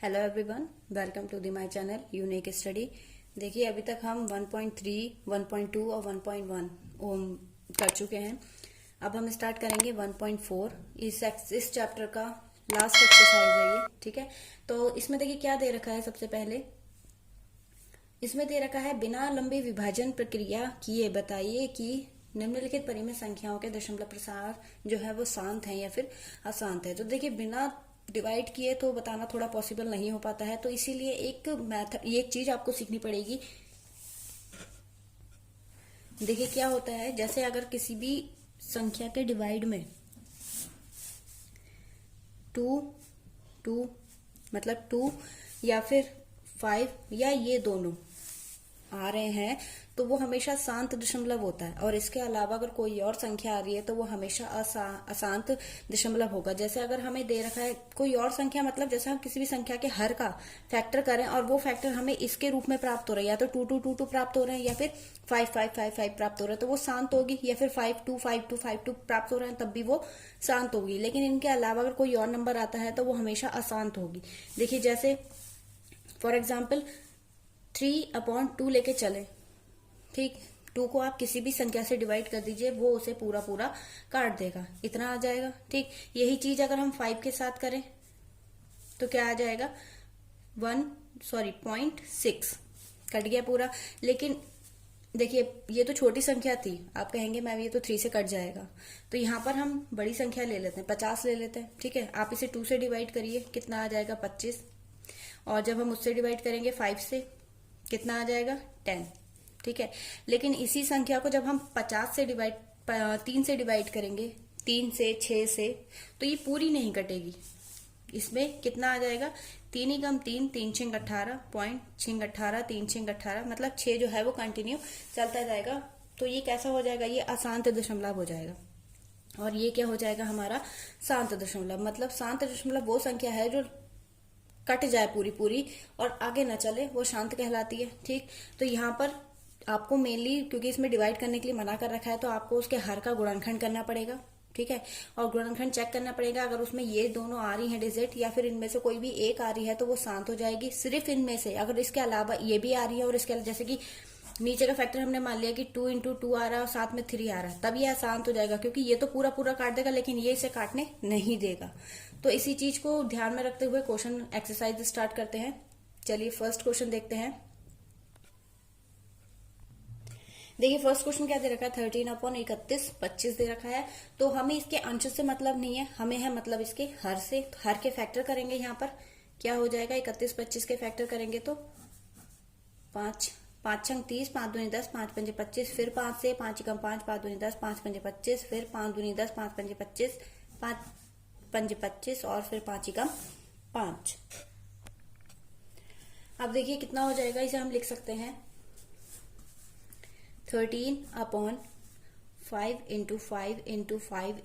Hello everyone, welcome to the my channel unique study. देखिए अभी तक हम 1.3, 1.2 और 1.1 कर चुके हैं। अब हम स्टार्ट करेंगे 1.4। इस चैप्टर का लास्ट एक्सरसाइज है ये, ठीक है। तो इसमें देखिए क्या दे रखा है। सबसे पहले इसमें दे रखा है, बिना लंबी विभाजन प्रक्रिया किए बताइए कि निम्नलिखित परिमेय संख्याओं के दशमलव प्रसार जो है वो शांत है या फिर अशांत है। तो देखिए बिना डिवाइड किए तो बताना थोड़ा पॉसिबल नहीं हो पाता है, तो इसीलिए एक मेथड, ये एक चीज आपको सीखनी पड़ेगी। देखिए क्या होता है, जैसे अगर किसी भी संख्या के डिवाइड में 2 मतलब 2 या फिर 5 या ये दोनों आ रहे हैं तो वो हमेशा शांत दशमलव होता है। और इसके अलावा अगर कोई और संख्या आ रही है तो वो हमेशा अशांत दशमलव होगा। जैसे अगर हमें दे रखा है कोई और संख्या, मतलब जैसे हम किसी भी संख्या के हर का फैक्टर करें और वो फैक्टर हमें इसके रूप में प्राप्त हो रहा है, या तो 2 प्राप्त हो रहे हैं या फिर 5 प्राप्त हो रहा है, तो वो शांत होगी। या फिर 5 2 प्राप्त हो रहे हैं तब भी वो शांत होगी। लेकिन इनके अलावा अगर कोई और नंबर आता है तो वो हमेशा अशांत होगी। देखिए जैसे फॉर एग्जाम्पल 3/2 लेके चले, ठीक। 2 को आप किसी भी संख्या से डिवाइड कर दीजिए, वो उसे पूरा पूरा काट देगा, इतना आ जाएगा, ठीक। यही चीज अगर हम 5 के साथ करें तो क्या आ जाएगा, 0.6 कट गया पूरा। लेकिन देखिए ये तो छोटी संख्या थी, आप कहेंगे मैम ये तो 3 से कट जाएगा, तो यहाँ पर हम बड़ी संख्या ले लेते हैं, 50 ले लेते हैं, ठीक है। आप इसे 2 से डिवाइड करिए, कितना आ जाएगा, 25। और जब हम उससे डिवाइड करेंगे 5 से, कितना आ जाएगा, 10, ठीक है। लेकिन इसी संख्या को जब हम 50 से 3 से डिवाइड करेंगे, 3 से, 6 से, तो ये पूरी नहीं कटेगी। इसमें कितना आ जाएगा, 3 ही कम 3, 3 6 18, 0.618, 3 6 18, मतलब 6 जो है वो कंटिन्यू चलता जाएगा। तो ये कैसा हो जाएगा, ये अशांत दशमलव हो जाएगा। और ये क्या हो जाएगा हमारा, शांत दशमलव। मतलब शांत दशमलव वो संख्या है जो कट जाए पूरी पूरी और आगे न चले, वो शांत कहलाती है, ठीक। तो यहाँ पर आपको मेनली, क्योंकि इसमें डिवाइड करने के लिए मना कर रखा है, तो आपको उसके हर का गुणनखंड करना पड़ेगा, ठीक है। और गुणनखंड चेक करना पड़ेगा, अगर उसमें ये दोनों आ रही हैं डिजिट या फिर इनमें से कोई भी एक आ रही है तो वो शांत हो जाएगी, सिर्फ इनमें से। अगर इसके अलावा ये भी आ रही है और इसके अलावा जैसे कि नीचे का फैक्टर हमने मान लिया कि 2 × 2 आ रहा है और साथ में 3 आ रहा है, तब ये अशांत हो जाएगा, क्योंकि ये तो पूरा पूरा काट देगा लेकिन ये इसे काटने नहीं देगा। तो इसी चीज को ध्यान में रखते हुए क्वेश्चन एक्सरसाइज स्टार्ट करते हैं। चलिए फर्स्ट क्वेश्चन देखते हैं। देखिए फर्स्ट क्वेश्चन क्या दे रखा है, 13/31 25 दे रखा है। तो हमें इसके अंश से मतलब नहीं है, हमें है मतलब इसके हर से। हर के फैक्टर करेंगे, यहाँ पर क्या हो जाएगा, 31 25 के फैक्टर करेंगे तो 5 5 छंग 30, 5 दूनी 10, 5 पंजे 25, फिर 5 से, 5 कम 5, 5 दूनी 10, 5 पंजे 25, फिर 5 दूनी 10, 5 पंजे 25, 5 पंजे 25 और फिर 5 कम 5। अब देखिए कितना हो जाएगा, इसे हम लिख सकते हैं 13/5 × 5 × 5 × 5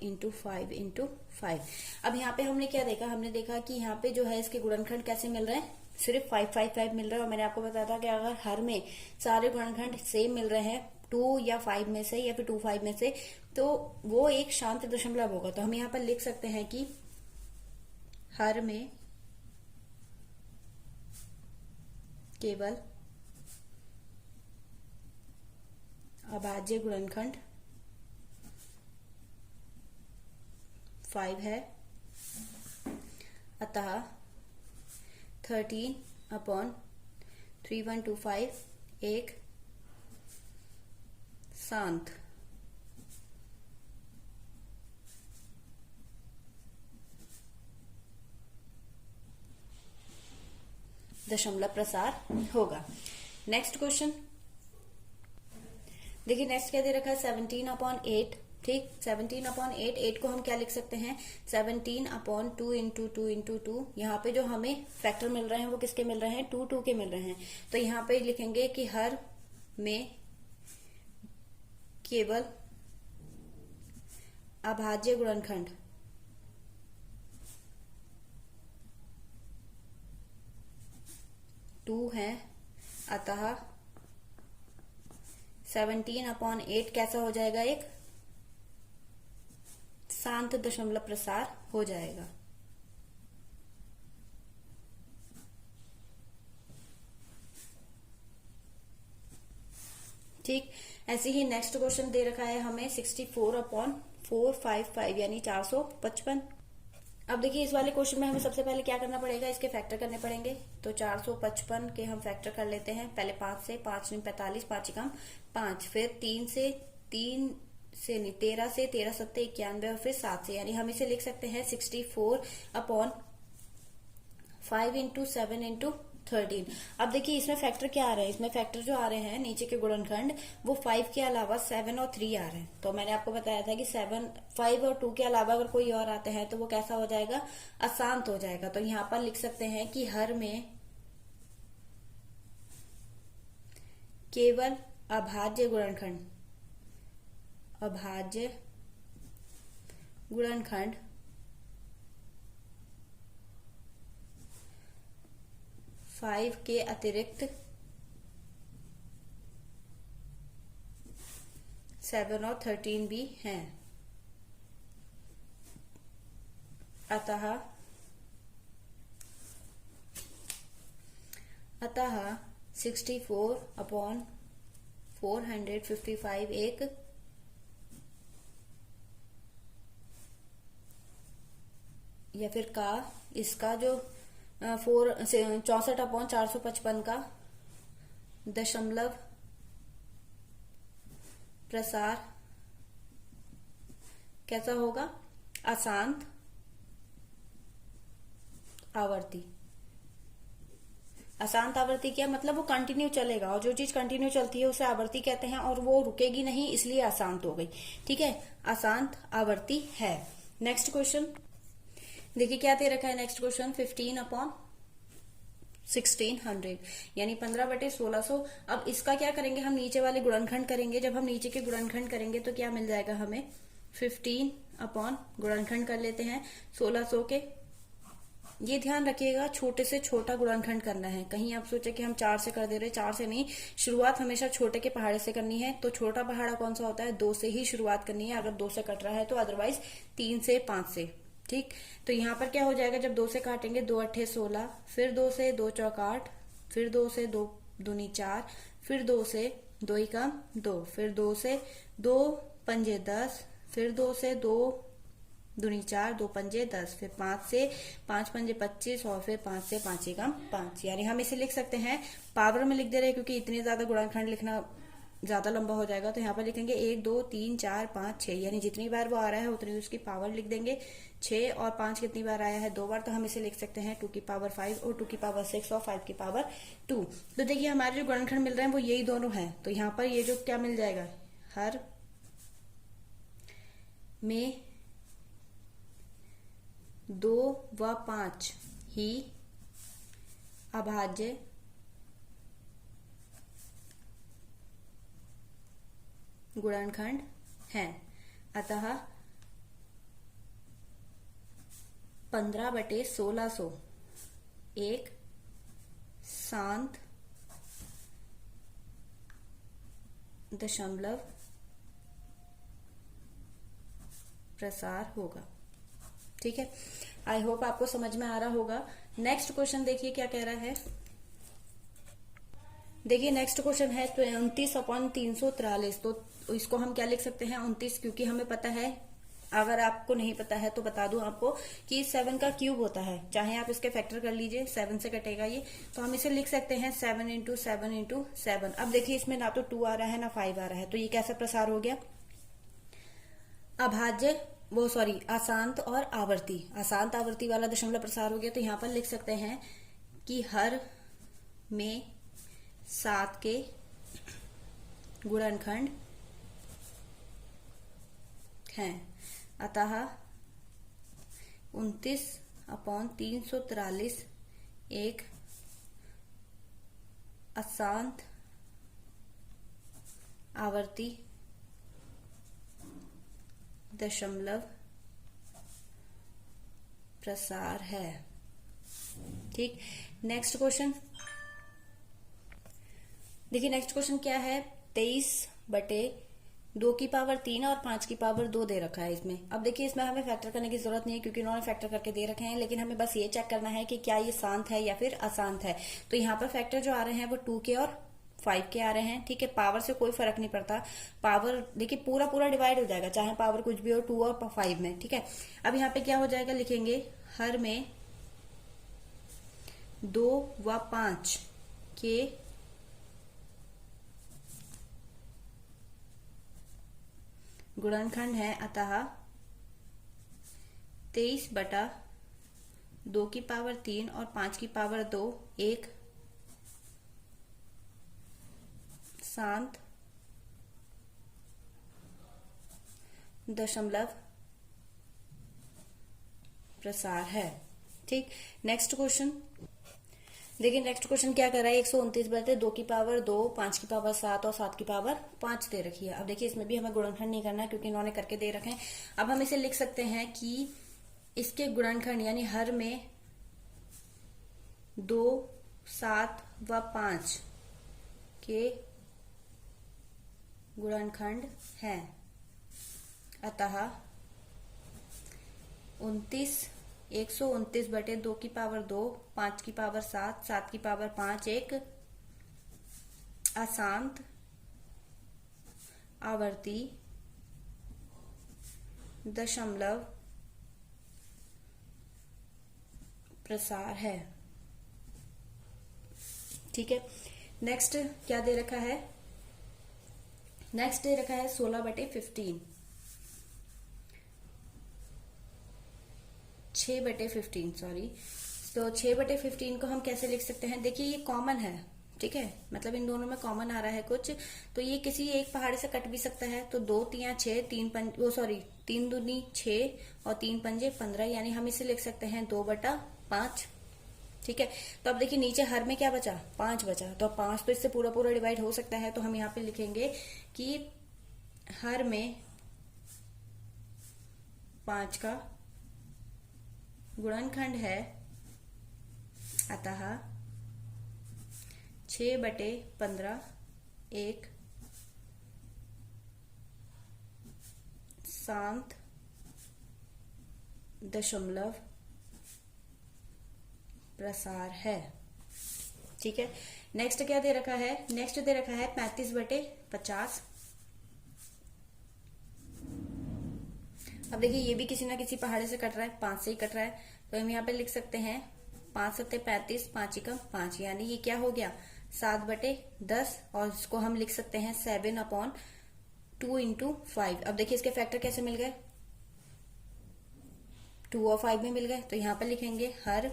× 5। अब यहाँ पे हमने क्या देखा, हमने देखा कि यहाँ पे जो है इसके गुणनखंड कैसे मिल रहे हैं, सिर्फ 5 5 5 मिल रहा है। और मैंने आपको बताया था कि अगर हर में सारे गुणनखंड सेम मिल रहे हैं, 2 या 5 में से या फिर 2 5 में से, तो वो एक शांत दशमलव होगा। तो हम यहाँ पर लिख सकते हैं कि हर में केवल अभाज्य गुणनखंड 5 है, अतः 13/3125 एक शांत दशमलव प्रसार होगा। नेक्स्ट क्वेश्चन देखिए, नेक्स्ट क्या दे रखा है, 17/8, ठीक। 17/8, 8 को हम क्या लिख सकते हैं, 17/2 × 2 × 2। यहाँ पे जो हमें फैक्टर मिल रहे हैं वो किसके मिल रहे हैं, 2 2 के मिल रहे हैं। तो यहाँ पे लिखेंगे कि हर में केवल अभाज्य गुणनखंड 2 है, अतः 17/8 कैसा हो जाएगा, एक शांत दशमलव प्रसार हो जाएगा। ठीक, ऐसे ही नेक्स्ट क्वेश्चन दे रखा है हमें 64/455 यानी 455। अब देखिए इस वाले क्वेश्चन में हमें सबसे पहले क्या करना पड़ेगा, इसके फैक्टर करने पड़ेंगे। तो 455 के हम फैक्टर कर लेते हैं पहले 5 से, 5 × 45, 5 × 5, फिर 3 से नहीं 13 से, 13 × 7 = 91 और फिर 7 से, यानी हम इसे लिख सकते हैं 64/5 × 7 × 13। अब देखिए इसमें फैक्टर क्या आ रहा है, इसमें फैक्टर जो आ रहे हैं नीचे के गुणनखंड वो 5 के अलावा 7 और 3 आ रहे हैं। तो मैंने आपको बताया था कि 7, 5 और 2 के अलावा अगर कोई और आते हैं तो वो कैसा हो जाएगा, अशांत हो जाएगा। तो यहाँ पर लिख सकते हैं कि हर में केवल अभाज्य गुणनखंड 5 के अतिरिक्त 7 और 13 भी हैं। अतः 64/455 एक या फिर का इसका जो 64/455 का दशमलव प्रसार कैसा होगा, अशांत आवर्ती। अशांत आवर्ती क्या मतलब, वो कंटिन्यू चलेगा, और जो चीज कंटिन्यू चलती है उसे आवर्ती कहते हैं, और वो रुकेगी नहीं इसलिए अशांत हो गई। ठीक है, अशांत आवर्ती है। नेक्स्ट क्वेश्चन देखिए क्या दे रखा है। नेक्स्ट क्वेश्चन 15/1600 यानी 15/1600। अब इसका क्या करेंगे, हम नीचे वाले गुणनखंड करेंगे। जब हम नीचे के गुणनखंड करेंगे तो क्या मिल जाएगा हमें, 15 गुणनखंड कर लेते हैं 1600 के। ये ध्यान रखिएगा छोटे से छोटा गुणनखंड करना है। कहीं आप सोचे कि हम 4 से कर दे रहे, 4 से नहीं, शुरुआत हमेशा छोटे के पहाड़े से करनी है। तो छोटा पहाड़ा कौन सा होता है, 2 से ही शुरुआत करनी है अगर 2 से कट रहा है तो, अदरवाइज 3 से 5 से। ठीक, तो यहाँ पर क्या हो जाएगा, जब 2 से काटेंगे 2 × 8 = 16, फिर 2 से 2 × 4 = 8, फिर 2 से 2 दूनी 4, फिर 2 से 2 × 2, फिर 2 से 2 × 10, फिर 2 से 2 दूनी 4, 2 × 10, फिर 5 से 5 × 25 और फिर 5 से 5 × 5। यानी हम इसे लिख सकते हैं, पावर में लिख दे रहे हैं क्योंकि इतने ज्यादा गुणनखंड लिखना ज्यादा लंबा हो जाएगा। तो यहाँ पर लिखेंगे 1 2 3 4 5 6, यानी जितनी बार वो आ रहा है उतनी उसकी पावर लिख देंगे। 6 और 5 कितनी बार आया है, 2 बार, तो हम इसे लिख सकते हैं 2⁵ और 2⁵ और 5⁵2। तो देखिए हमारे जो गुणनखंड मिल रहे हैं वो यही दोनों हैं। तो यहाँ पर ये जो क्या मिल जाएगा, हर में 2 व 5 ही अभाज्य गुणनखंड हैं। अतः 15/1600 एक शांत दशमलव प्रसार होगा। ठीक है, आई होप आपको समझ में आ रहा होगा। नेक्स्ट क्वेश्चन देखिए क्या कह रहा है। देखिए नेक्स्ट क्वेश्चन है 29/343। तो इसको हम क्या लिख सकते हैं, 29, क्योंकि हमें पता है, अगर आपको नहीं पता है तो बता दूं आपको कि 7 का क्यूब होता है। चाहे आप इसके फैक्टर कर लीजिए, 7 से कटेगा ये, तो हम इसे लिख सकते हैं 7 × 7 × 7। अब देखिए इसमें ना तो 2 आ रहा है ना 5 आ रहा है, तो ये कैसा प्रसार हो गया, अभाज्य अशांत और आवर्ती। अशांत आवर्ती वाला दशमलव प्रसार हो गया। तो यहाँ पर लिख सकते हैं कि हर में 7 के गुणनखंड हैं। अतः 29/343 एक अशांत आवर्ती दशमलव प्रसार है। ठीक, नेक्स्ट क्वेश्चन देखिए। नेक्स्ट क्वेश्चन क्या है, 23/2⁵3 और 5⁵2 दे रखा है इसमें। अब देखिए इसमें हमें फैक्टर करने की जरूरत नहीं है क्योंकि इन्होंने फैक्टर करके दे रखे हैं, लेकिन हमें बस ये चेक करना है कि क्या ये शांत है या फिर अशांत है। तो यहाँ पर फैक्टर जो आ रहे हैं वो 2 के और 5 के आ रहे हैं, ठीक है। पावर से कोई फर्क नहीं पड़ता, पावर देखिए पूरा पूरा डिवाइड हो जाएगा, चाहे पावर कुछ भी हो 2 और 5 में, ठीक है। अब यहाँ पे क्या हो जाएगा, लिखेंगे हर में 2 व 5 के गुणनखंड है, अतः 23/2 की पावर 3 और 5 की पावर 2 एक शांत दशमलव प्रसार है, ठीक। नेक्स्ट क्वेश्चन देखिए, नेक्स्ट क्वेश्चन क्या कर रहा है, 129/2 की पावर 2, 5 की पावर 7 और 7 की पावर 5 दे रखी है। अब देखिए इसमें भी हमें गुणनखंड नहीं करना है क्योंकि इन्होंने करके दे रखे हैं। अब हम इसे लिख सकते हैं कि इसके गुणनखंड यानी हर में 2, 7 व 5 के गुणनखंड है, अतः 129/2 की पावर 2, 5 की पावर 7, 7 की पावर 5 एक अशांत आवर्ती दशमलव प्रसार है, ठीक है। नेक्स्ट क्या दे रखा है, नेक्स्ट दे रखा है 16/15, 6/15 सॉरी। तो 6/15 को हम कैसे लिख सकते हैं, देखिए ये कॉमन है, ठीक है, मतलब इन दोनों में कॉमन आ रहा है कुछ, तो ये किसी एक पहाड़े से कट भी सकता है। तो 2 तिया 6, 3 दूनी 6 और 3 पंजे 15, यानी हम इसे लिख सकते हैं 2/5, ठीक है। तो अब देखिए नीचे हर में क्या बचा, 5 बचा, तो 5 तो इससे पूरा पूरा डिवाइड हो सकता है, तो हम यहाँ पे लिखेंगे कि हर में 5 का गुणनखंड है, अतः 6/15 एक शांत दशमलव प्रसार है, ठीक है। नेक्स्ट क्या दे रखा है, नेक्स्ट दे रखा है 35/50। अब देखिए ये भी किसी ना किसी पहाड़े से कट रहा है, 5 से ही कट रहा है, तो हम यहाँ पे लिख सकते हैं 5 सत्ते 35, 5 एकम 5, यानी ये क्या हो गया 7/10, और इसको हम लिख सकते हैं 7/2 × 5। अब देखिए इसके फैक्टर कैसे मिल गए, 2 और 5 में मिल गए, तो यहाँ पे लिखेंगे हर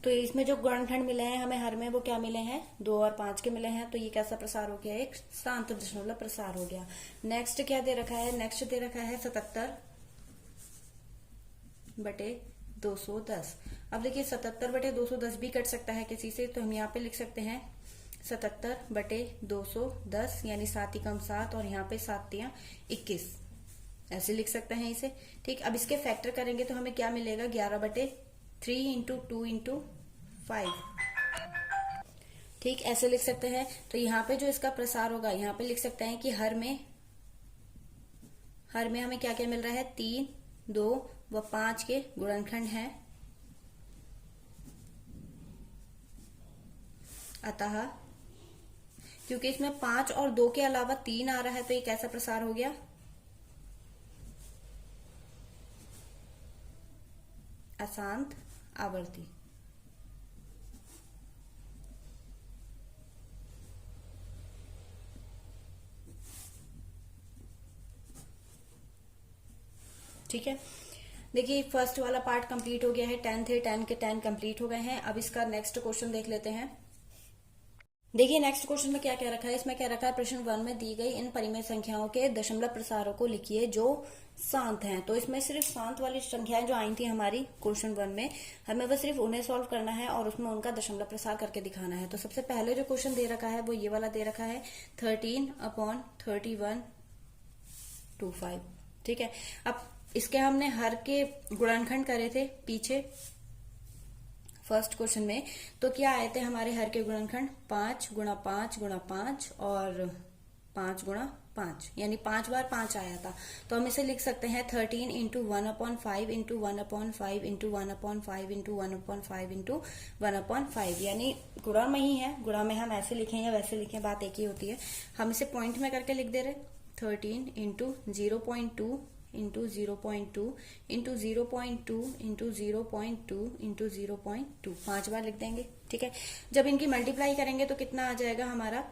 तो इसमें जो गुणनखंड मिले हैं हमें हर में वो क्या मिले हैं, 2 और 5 के मिले हैं, तो ये कैसा प्रसार हो गया, एक शांत दशमलव प्रसार हो गया। नेक्स्ट क्या दे रखा है, नेक्स्ट दे रखा है 77/210। अब देखिए 77/210 भी कट सकता है किसी से, तो हम यहाँ पे लिख सकते हैं 77/210, यानी 7 एकम 7 और यहाँ पे 7 तिया 21, ऐसे लिख सकते हैं इसे, ठीक। अब इसके फैक्टर करेंगे तो हमें क्या मिलेगा, 11/3 × 2 × 5, ठीक, ऐसे लिख सकते हैं। तो यहाँ पे जो इसका प्रसार होगा, यहाँ पे लिख सकते हैं कि हर में हमें क्या क्या मिल रहा है, 3, 2 व 5 के गुणनखंड है, अतः क्योंकि इसमें 5 और 2 के अलावा 3 आ रहा है, तो ये कैसा प्रसार हो गया, अशांत आवर्ती, ठीक है। देखिए फर्स्ट वाला पार्ट कंप्लीट हो गया है, 10 थे, 10 के 10 कंप्लीट हो गए हैं। अब इसका नेक्स्ट क्वेश्चन देख लेते हैं। देखिए नेक्स्ट क्वेश्चन में क्या क्या रखा है, इसमें क्या रखा है, प्रश्न 1 में दी गई इन परिमेय संख्याओं के दशमलव प्रसारों को लिखिए जो शांत हैं। तो इसमें सिर्फ शांत वाली संख्याएं जो आई थी हमारी क्वेश्चन 1 में, हमें बस सिर्फ उन्हें सॉल्व करना है और उसमें उनका दशमलव प्रसार करके दिखाना है। तो सबसे पहले जो क्वेश्चन दे रखा है वो ये वाला दे रखा है, 13/31 25। ठीक है, अब इसके हमने हर के गुणनखंड करे थे पीछे फर्स्ट क्वेश्चन में, तो क्या आए थे हमारे हर के गुणनखंड 5 गुणा 5 गुणा 5 और 5 गुणा 5, यानी 5 बार 5 आया था। तो हम इसे लिख सकते हैं 13 into 1/5 into 1/5 into 1/5 into 1/5 into 1/5, यानी गुणा में ही है, गुणा में हम ऐसे लिखें या वैसे लिखें बात एक ही होती है। हम इसे पॉइंट में करके लिख दे रहे 13 into 0.2 into 0.2 into 0.2 into 0.2 into 0.2, 5 बार लिख देंगे। ठीक है, जब इनकी मल्टीप्लाई करेंगे तो कितना आ जाएगा हमारा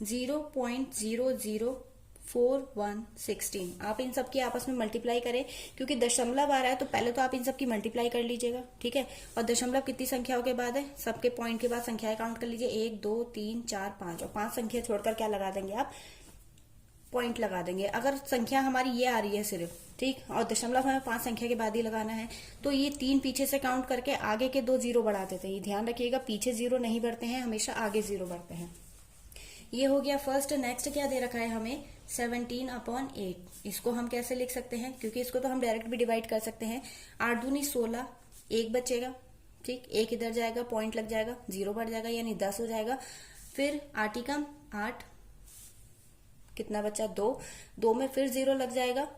0.004116। आप इन सब की आपस में मल्टीप्लाई करें, क्योंकि दशमलव आ रहा है तो पहले तो आप इन सब की मल्टीप्लाई कर लीजिएगा। ठीक है, और दशमलव कितनी संख्याओं के बाद है, सबके पॉइंट के बाद संख्याएं काउंट कर लीजिए, 1 2 3 4 5, और 5 संख्या छोड़कर क्या लगा देंगे आप, पॉइंट लगा देंगे। अगर संख्या हमारी ये आ रही है सिर्फ, ठीक, और दशमलव हमें 5 संख्या के बाद ही लगाना है, तो ये 3 पीछे से काउंट करके आगे के 2 जीरो बढ़ा देते हैं। ये ध्यान रखिएगा, पीछे जीरो नहीं बढ़ते हैं, हमेशा आगे जीरो बढ़ते हैं। ये हो गया फर्स्ट। नेक्स्ट क्या दे रखा है हमें 17/8। इसको हम कैसे लिख सकते हैं, क्योंकि इसको तो हम डायरेक्ट भी डिवाइड कर सकते हैं। 8 दूनी 16, 1 बचेगा, ठीक, 1 इधर जाएगा, पॉइंट लग जाएगा, 0 बढ़ जाएगा, यानी 10 हो जाएगा। फिर 8 ही कम 8, कितना बचा 2, 2 में फिर 0 लग जाएगा,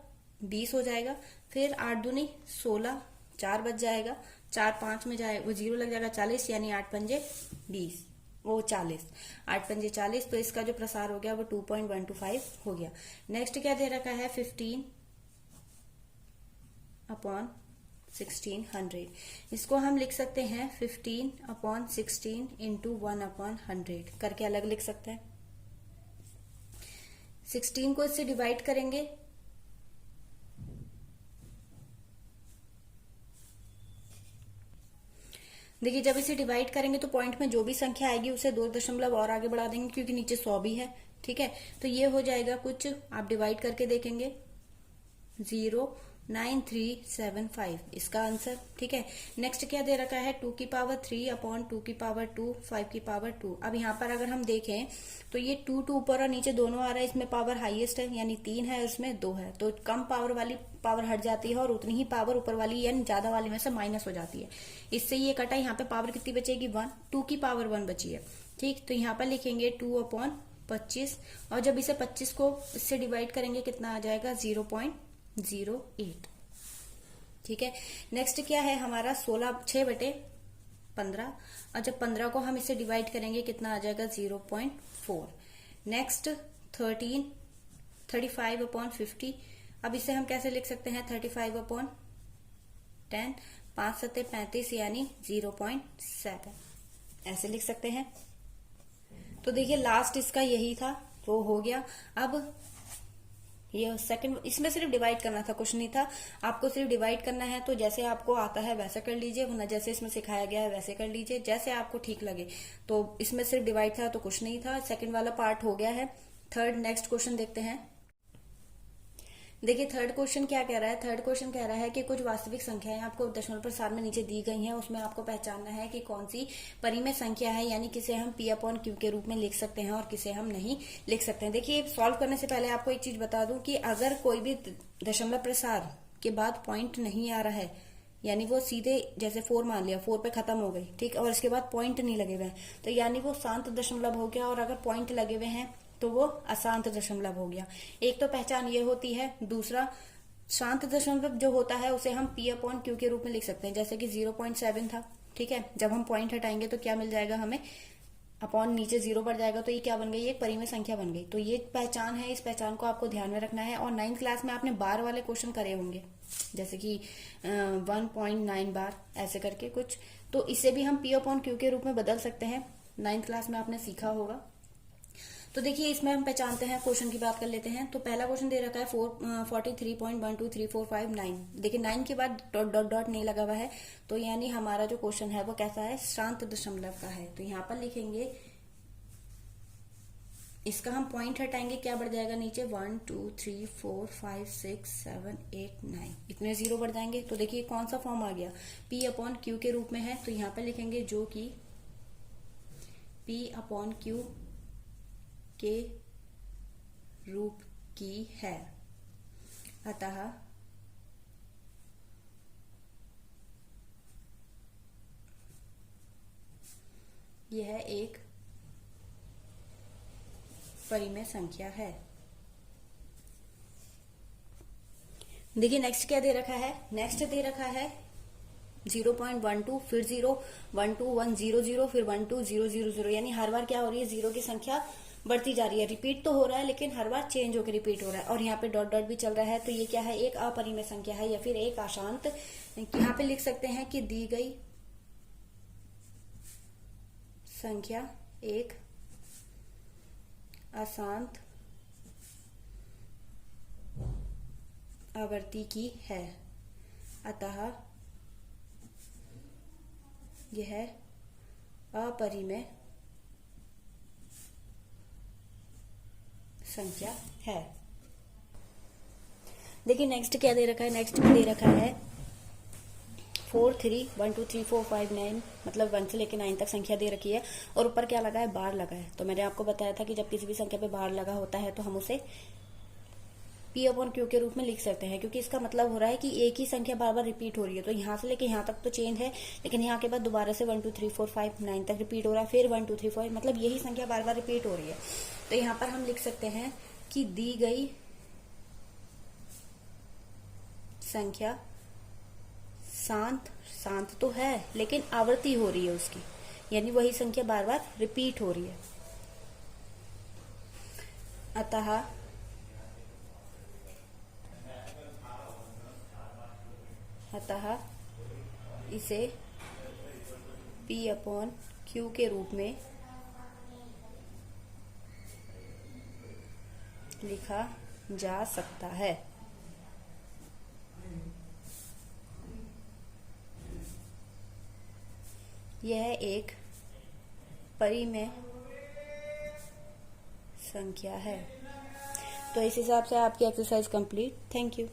20 हो जाएगा। फिर 8 दूनी 16, 4 बच जाएगा, 4 5 में जाए वो 0 लग जाएगा, 40, यानी 8 पंजे 20, वो 40, 8 पंजे 40। तो इसका जो प्रसार हो गया वो 2.125 हो गया। नेक्स्ट क्या दे रखा है 15/1600। इसको हम लिख सकते हैं 15/16 इंटू 1/100 करके अलग लिख सकते हैं। 16 को इससे डिवाइड करेंगे, देखिए जब इसे डिवाइड करेंगे तो पॉइंट में जो भी संख्या आएगी उसे 2 दशमलव और आगे बढ़ा देंगे, क्योंकि नीचे 100 भी है। ठीक है, तो ये हो जाएगा कुछ, आप डिवाइड करके देखेंगे 09375 इसका आंसर। ठीक है, नेक्स्ट क्या दे रखा है 2^3/2^2 5^2। अब यहाँ पर अगर हम देखें तो ये 2 ऊपर और नीचे दोनों आ रहा है, इसमें पावर हाईएस्ट है, यानी 3 है, उसमें 2 है, तो कम पावर वाली पावर हट जाती है और उतनी ही पावर ऊपर वाली यानी ज्यादा वाली में से माइनस हो जाती है। इससे ये कटा, यहाँ पे पावर कितनी बचेगी 1, 2 की पावर 1 बची है। ठीक, तो यहाँ पर लिखेंगे 2/25, और जब इसे 25 को इससे डिवाइड करेंगे कितना आ जाएगा 0.08। ठीक है, नेक्स्ट क्या है हमारा 6/15, और जब 15 को हम इससे डिवाइड करेंगे कितना आ जाएगा 0.4। नेक्स्ट 35/50। अब इसे हम कैसे लिख सकते हैं 35/10, 5 7 35, यानी 0.7 ऐसे लिख सकते हैं। तो देखिए लास्ट इसका यही था, वो हो गया। अब ये सेकंड, इसमें सिर्फ डिवाइड करना था, कुछ नहीं था। आपको सिर्फ डिवाइड करना है, तो जैसे आपको आता है वैसे कर लीजिए, वरना जैसे इसमें सिखाया गया है वैसे कर लीजिए, जैसे आपको ठीक लगे। तो इसमें सिर्फ डिवाइड था तो कुछ नहीं था, सेकंड वाला पार्ट हो गया है। थर्ड नेक्स्ट क्वेश्चन देखते हैं। देखिए थर्ड क्वेश्चन क्या कह रहा है, थर्ड क्वेश्चन कह रहा है कि कुछ वास्तविक संख्याएं आपको दशमलव प्रसार में नीचे दी गई हैं, उसमें आपको पहचानना है कि कौन सी परिमेय संख्या है, यानी किसे हम P/Q के रूप में लिख सकते हैं और किसे हम नहीं लिख सकते हैं। देखिए सॉल्व करने से पहले आपको एक चीज बता दूं कि अगर कोई भी दशमलव प्रसार के बाद पॉइंट नहीं आ रहा है, यानी वो सीधे जैसे 4 मान लिया, 4 पे खत्म हो गई, ठीक, और इसके बाद पॉइंट नहीं लगे हुए हैं, तो यानी वो शांत दशमलव हो गया, और अगर पॉइंट लगे हुए हैं तो वो अशांत दशमलव हो गया। एक तो पहचान ये होती है। दूसरा, शांत दशमलव जो होता है उसे हम P/Q के रूप में लिख सकते हैं, जैसे कि 0.7 था। ठीक है, जब हम पॉइंट हटाएंगे तो क्या मिल जाएगा हमें, अपॉन नीचे 0 बढ़ जाएगा, तो ये क्या बन गई, एक परिमेय संख्या बन गई। तो ये पहचान है, इस पहचान को आपको ध्यान में रखना है। और 9th क्लास में आपने बार वाले क्वेश्चन करे होंगे, जैसे कि 1.9 बार ऐसे करके कुछ, तो इसे भी हम P/Q के रूप में बदल सकते हैं। 9th क्लास में आपने सीखा होगा। तो देखिए इसमें हम पहचानते हैं, क्वेश्चन की बात कर लेते हैं। तो पहला क्वेश्चन दे रखा है 43.12345 देखिए 9 के बाद डॉट डॉट डॉट नहीं लगा हुआ है, तो यानी हमारा जो क्वेश्चन है वो कैसा है, शांत दशमलव का है। तो यहाँ पर लिखेंगे, इसका हम पॉइंट हटाएंगे, क्या बढ़ जाएगा नीचे 1 2 3 4 5 6 7 8 9, इतने 0 बढ़ जाएंगे। तो देखिए कौन सा फॉर्म आ गया, P/Q के रूप में है। तो यहाँ पर लिखेंगे जो कि P/Q के रूप की है। अतः यह एक परिमेय संख्या है। देखिए नेक्स्ट क्या दे रखा है, नेक्स्ट दे रखा है 0.12, फिर 0, 1 2 1 0 0, फिर 1 2 0 0 0, यानी हर बार क्या हो रही है, जीरो की संख्या बढ़ती जा रही है। रिपीट तो हो रहा है लेकिन हर बार चेंज होकर रिपीट हो रहा है। और यहाँ पे डॉट डॉट भी चल रहा है, तो ये क्या है, एक अपरिमेय संख्या है या फिर एक अशांत। यहाँ पे लिख सकते हैं कि दी गई संख्या एक अशांत आवर्ती की है, अतः यह अपरिमेय संख्या है। देखिए नेक्स्ट क्या दे रखा है, नेक्स्ट में दे रखा है 4 3 1 2 3 4 5 9, मतलब 1 से लेकर 9 तक संख्या दे रखी है और ऊपर क्या लगा है, बार लगा है। तो मैंने आपको बताया था कि जब किसी भी संख्या पे बार लगा होता है तो हम उसे P/Q के रूप में लिख सकते हैं, क्योंकि इसका मतलब हो रहा है कि एक ही संख्या बार बार रिपीट हो रही है। तो यहाँ से लेके यहाँ तक तो चेंज है, लेकिन यहाँ के बाद दोबारा से 1 2 3 4 5 9 तक रिपीट हो रहा है, फिर 1 2 3 4, मतलब यही संख्या बार बार रिपीट हो रही है। तो यहाँ पर हम लिख सकते हैं कि दी गई संख्या शांत तो है लेकिन आवृत्ति हो रही है उसकी, यानी वही संख्या बार बार रिपीट हो रही है। अतः इसे P/Q के रूप में लिखा जा सकता है। यह एक परिमेय संख्या है। तो इस हिसाब से आपकी एक्सरसाइज कंप्लीट। Thank you.